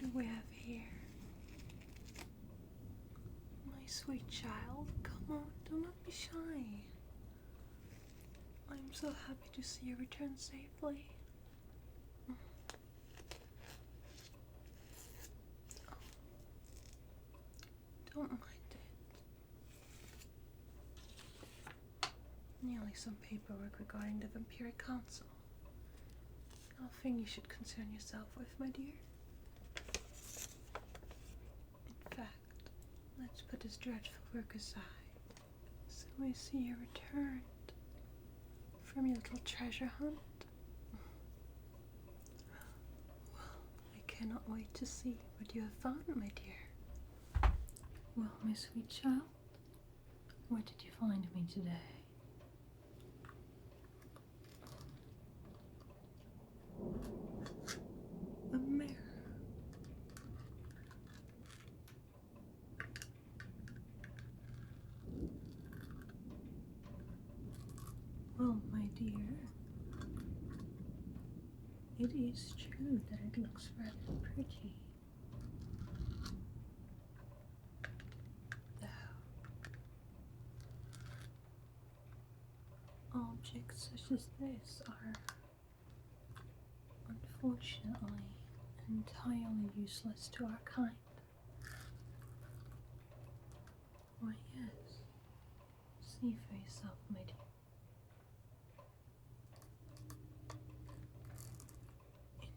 do we have here? My sweet child, come on, do not be shy. I'm so happy to see you return safely. Oh. Don't mind it. Nearly some paperwork regarding the Vampiric Council. Nothing you should concern yourself with, my dear. In fact, let's put this dreadful work aside. So I see you returned from your little treasure hunt. Well, I cannot wait to see what you have found, my dear. Well, my sweet child, what did you find me today? A mirror. Well, my dear, it is true that it looks rather pretty. Though, objects such as this are unfortunately entirely useless to our kind. Why, yes. See for yourself, my dear.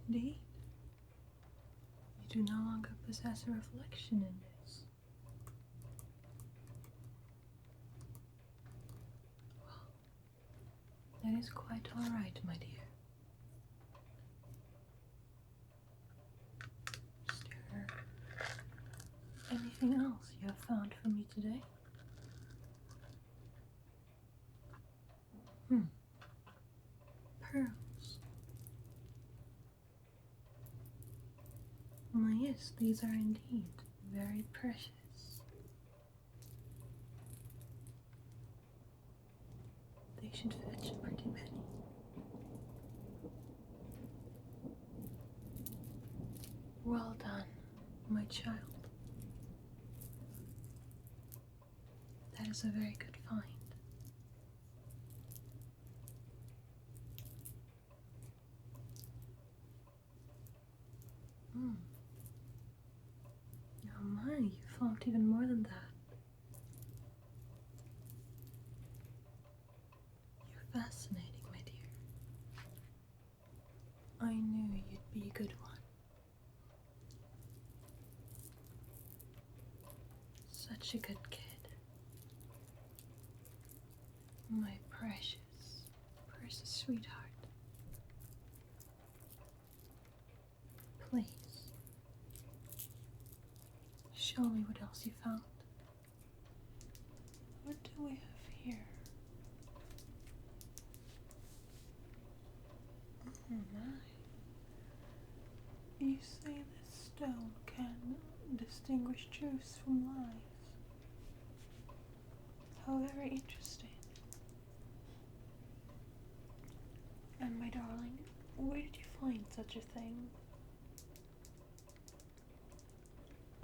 Indeed, you do no longer possess a reflection in this. Well, that is quite all right, my dear. Is there anything else you have found for me today? Pearls. Why, yes, these are indeed very precious. They should fetch a pretty penny. Well done, my child. That is a very good find. Oh my, you found even more than that. You're fascinating, my dear. I knew you'd be a good one. Such a good kid. My precious, precious sweetheart. Please, show me what else you found. What do we have here? Oh my. You say this stone can distinguish truths from lies. How very interesting. And my darling, where did you find such a thing?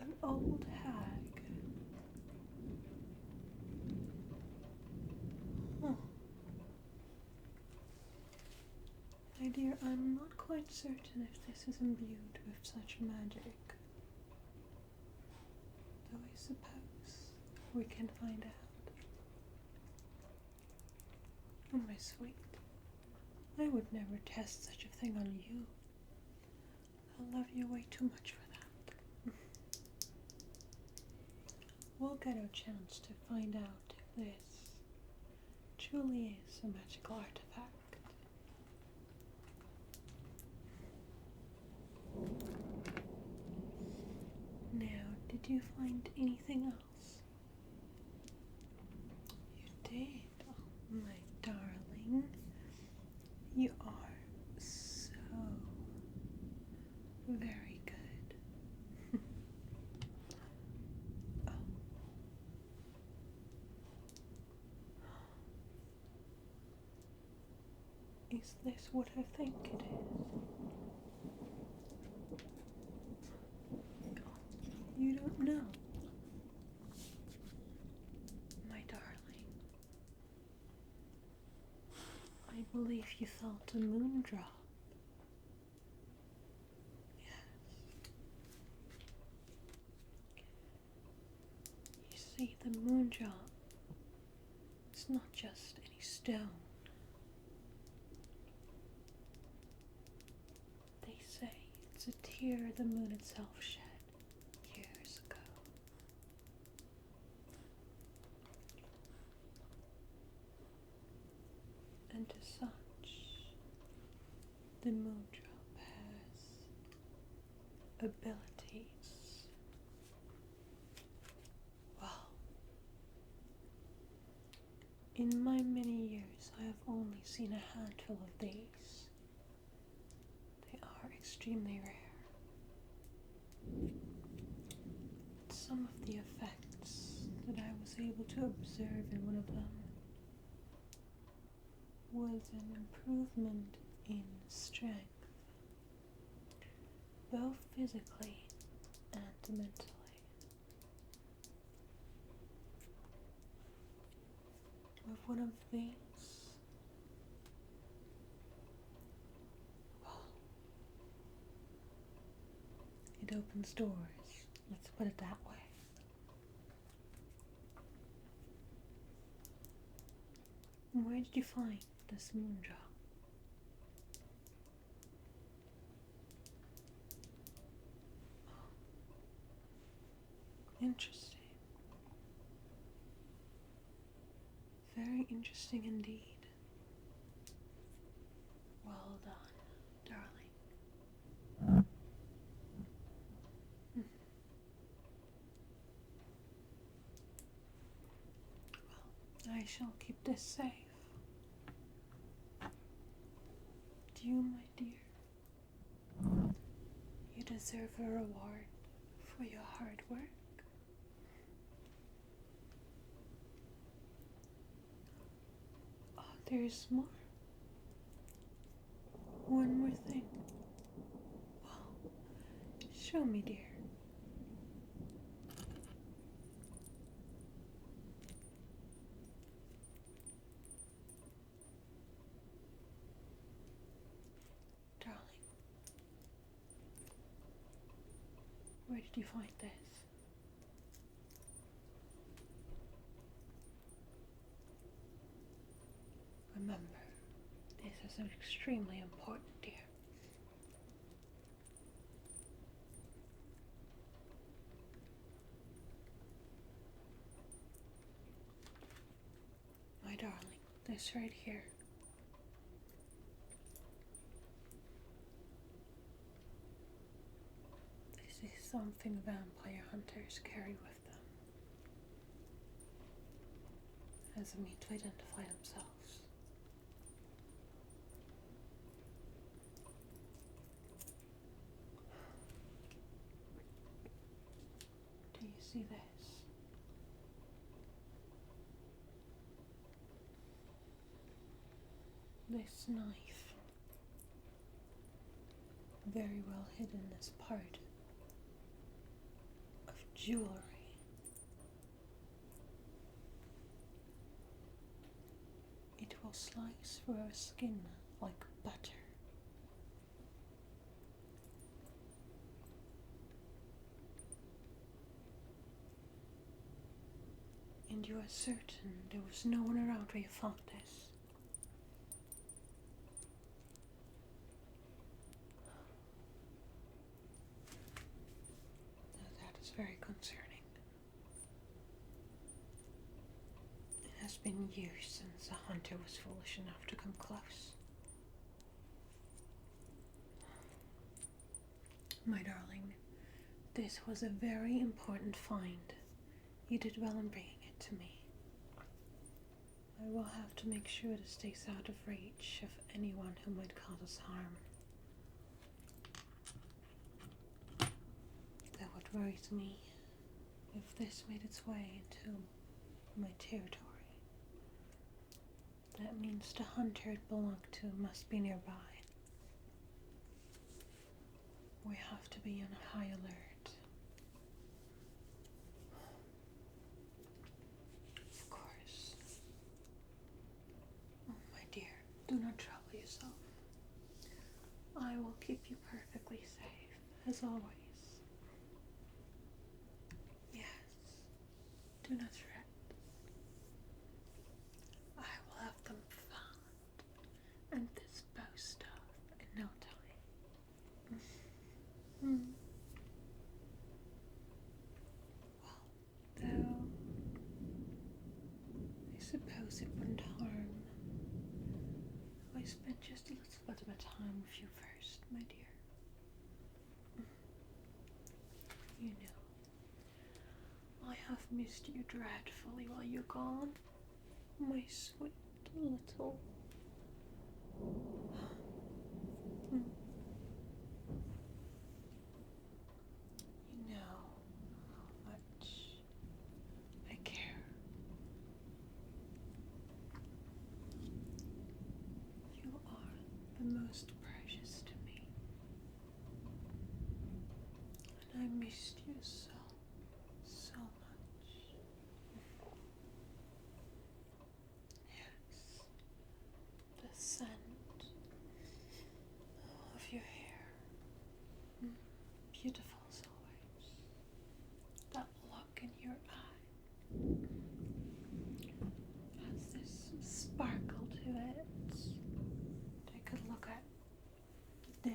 An old hag. Huh. My dear, I'm not quite certain if this is imbued with such magic. Though I suppose we can find out. Oh, my sweet, I would never test such a thing on you. I love you way too much for that. We'll get our chance to find out if this truly is a magical artifact. Now, did you find anything else? You did? Oh, my darling. You are so very good. Oh. Is this what I think it is? believe you felt a moon drop. Yes. You see, the moon drop is not just any stone. They say it's a tear the moon itself shed years ago. And as such, the moon drop has abilities. Well, in my many years, I have only seen a handful of these. They are extremely rare. Some of the effects that I was able to observe in one of them was an improvement in strength, both physically and mentally. With one of these, well, it opens doors, let's put it that way. Where did you find this moon drop? Interesting. Very interesting indeed. Well done, darling. Well, I shall keep this safe. Do you, my dear? You deserve a reward for your hard work. Oh, there's more. One more thing. Well, show me, dear. Darling, where did you find this? Remember, this is extremely important, dear. My darling, this right here. This is something vampire hunters carry with them as a means to identify themselves. Do you see this? This knife, very well hidden as part of jewelry. It will slice through our skin like butter. And you are certain there was no one around where you found this? Now that is very concerning. It has been years since a hunter was foolish enough to come close. My darling, this was a very important find. You did well in bringing it to me. I will have to make sure it stays out of reach of anyone who might cause us harm. Though what worries me, if this made its way into my territory, that means the hunter it belonged to must be nearby. We have to be on high alert. Of course. Oh, my dear, do not keep you perfectly safe, as always. Yes, do not fret. I will have them found and disposed of in no time. Well, though, I suppose it wouldn't harm if I spent just a little bit of time with you first, my dear. You know, I have missed you dreadfully while you're gone, my sweet little... You know how much I care. You are the most precious to me, and I missed you so much. Yes, the scent of your hair, beautiful as always. That look in your eye has this sparkle to it that I could look at days.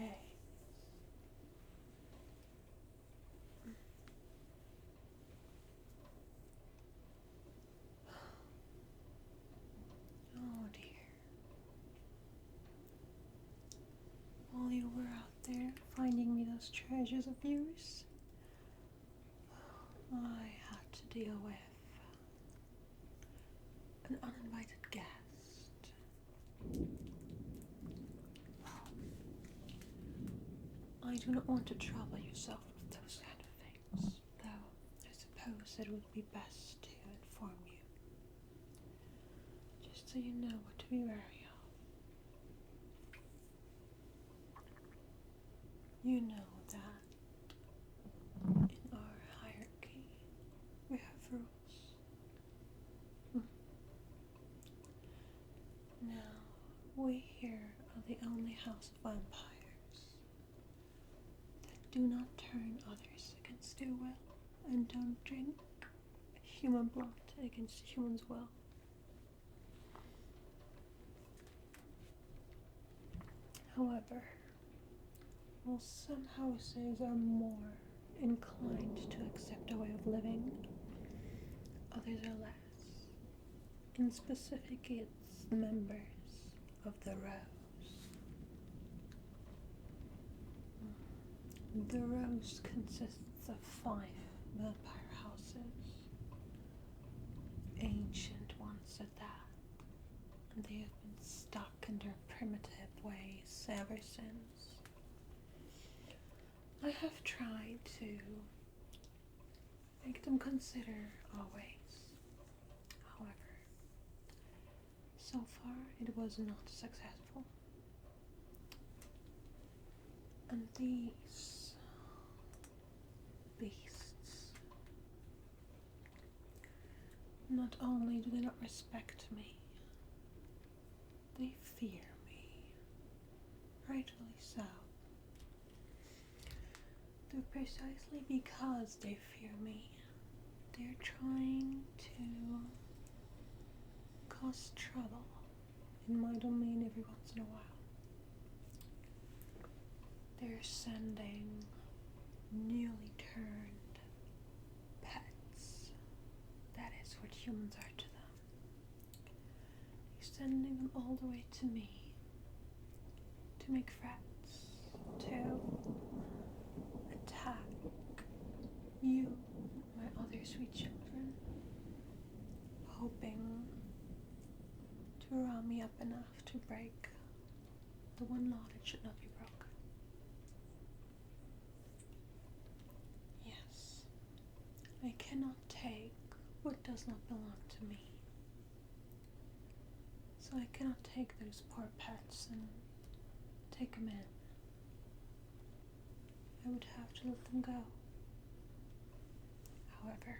Oh dear. While you were out there finding me those treasures of yours, I had to deal with an uninvited guest. I do not want to trouble yourself with those kind of things, though I suppose it would be best to inform you, just so you know what to be wary of. You know that in our hierarchy we have rules. Now, we here are the only house of vampires that do not turn others against their will and don't drink human blood against humans' will. However, while some houses are more inclined to accept a way of living, others are less. In specific, it's the members of the Rose. The Rose consists of 5 vampire houses, ancient ones at that, and they have been stuck in their primitive ways ever since. I have tried to make them consider our ways. However, so far it was not successful. And these beasts, not only do they not respect me, they fear me. Rightfully so. Though precisely because they fear me, they're trying to cause trouble in my domain every once in a while. They're sending newly turned pets. That is what humans are to them. They're sending them all the way to me to make threats, to attack you, my other sweet children, hoping to rile me up enough to break the one law that should not be broken. Yes, I cannot take what does not belong to me. So I cannot take those poor pets and take them in. I would have to let them go. However,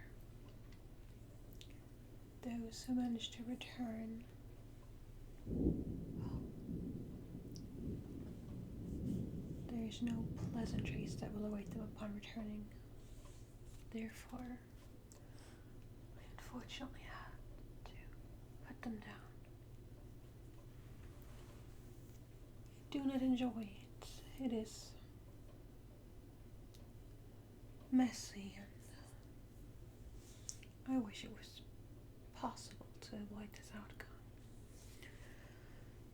those who manage to return, well, their there's no pleasantries that will await them upon returning. Therefore, I unfortunately had to put them down. I do not enjoy it. It is messy, and I wish it was possible to avoid this outcome.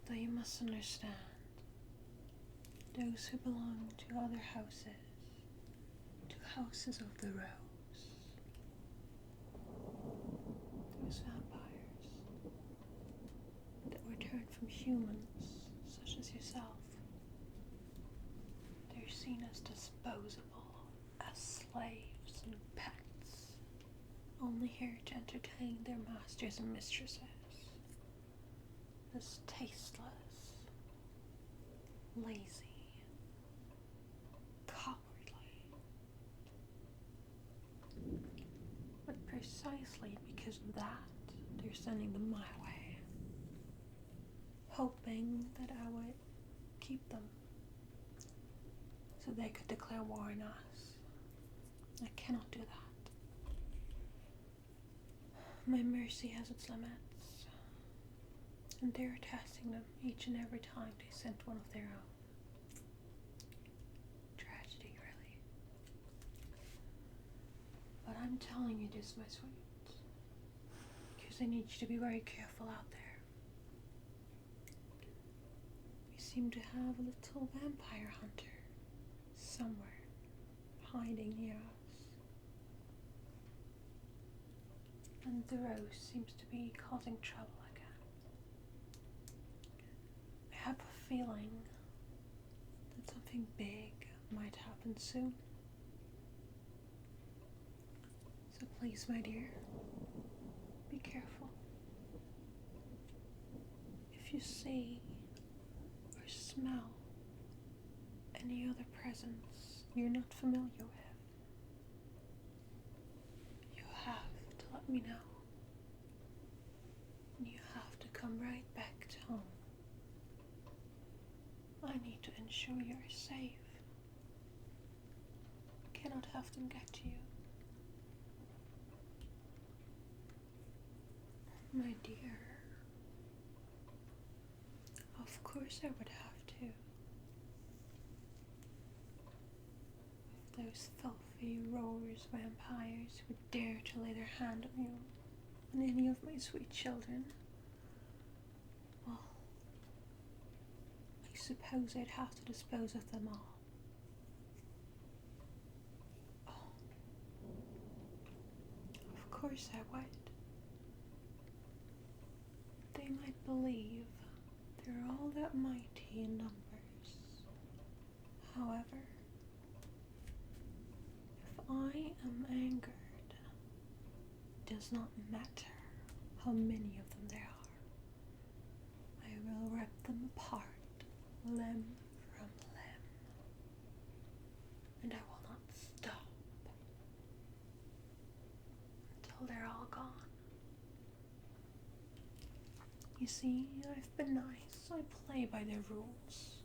Though you must understand, those who belong to other houses, to houses of the rose, those vampires that were turned from humans, such as yourself, they're seen as disposable, as slaves and pets, only here to entertain their masters and mistresses. This tasteless, lazy, cowardly. But precisely because of that, they're sending them my way, hoping that I would keep them so they could declare war on us. I cannot do that. My mercy has its limits, and they're testing them each and every time they sent one of their own. Tragedy, really. But I'm telling you this, my sweet, because I need you to be very careful out there. We seem to have a little vampire hunter somewhere hiding near us. And the rose seems to be causing trouble again. I have a feeling that something big might happen soon. So please, my dear, be careful. If you see or smell any other presence you're not familiar with, you have to let me know. And you have to come right back to home. I need to ensure you're safe. I cannot have them get to you. My dear, of course I would have to. If those filthy roars vampires would dare to lay their hand on you, on any of my sweet children, well, I suppose I'd have to dispose of them all. Oh, of course I would. They might believe they're all that mighty in numbers. However, if I am angered, it does not matter how many of them there are. I will rip them apart, limb from limb, and I will not stop until they're all gone. You see, I've been nice. I play by their rules.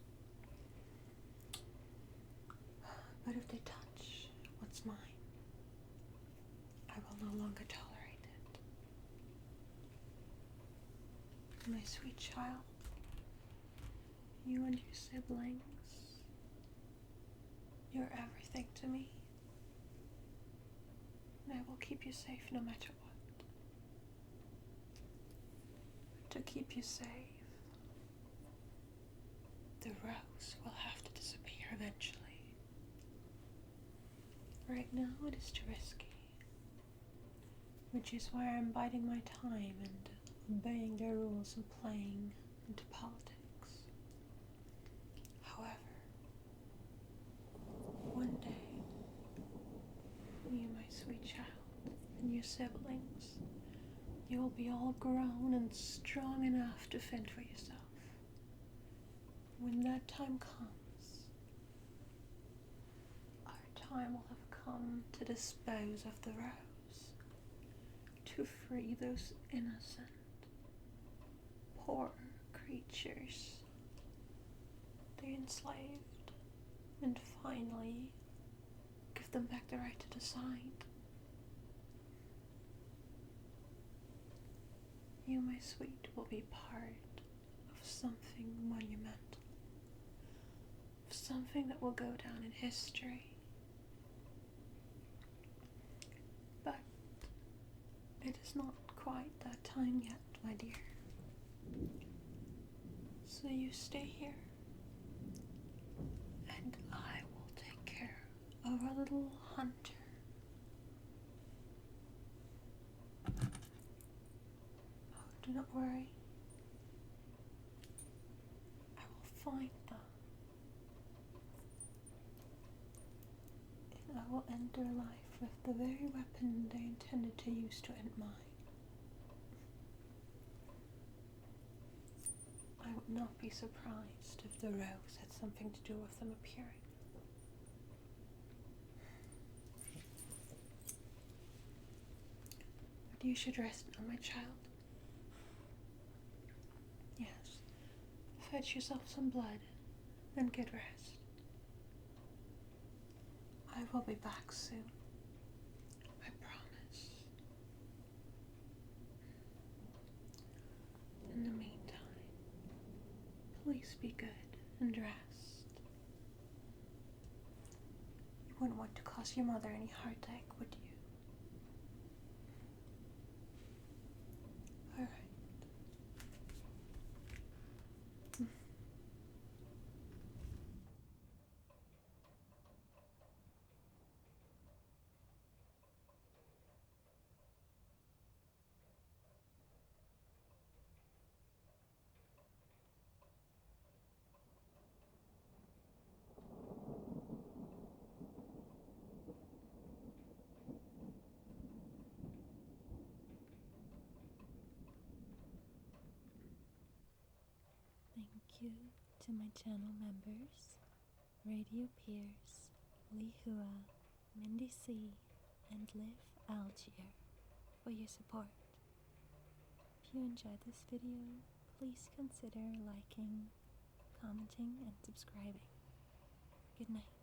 But if they touch what's mine, I will no longer tolerate it. My sweet child, you and your siblings, you're everything to me. And I will keep you safe no matter what. To keep you safe, the rose will have to disappear eventually. Right now it is too risky, which is why I'm biding my time and obeying their rules and playing into politics. However, one day, you, my sweet child, and your siblings, you will be all grown and strong enough to fend for yourself. When that time comes, our time will have come to dispose of the rose, to free those innocent, poor creatures. They're enslaved and finally give them back the right to decide. You, my sweet, will be part of something monumental, of something that will go down in history. But it is not quite that time yet, my dear. So you stay here, and I will take care of our little hunter. Oh, do not worry. I will find them, and I will end their life with the very weapon they intended to use to end mine. I would not be surprised if the rose had something to do with them appearing. But you should rest now, my child. Yes, fetch yourself some blood and get rest. I will be back soon. I promise. In the meantime, please be good and rest. You wouldn't want to cause your mother any heartache, would you? Alright. Thank you to my channel members, Radio Pierce, Lihua, Mindy C, and Liv Algier for your support. If you enjoyed this video, please consider liking, commenting, and subscribing. Good night.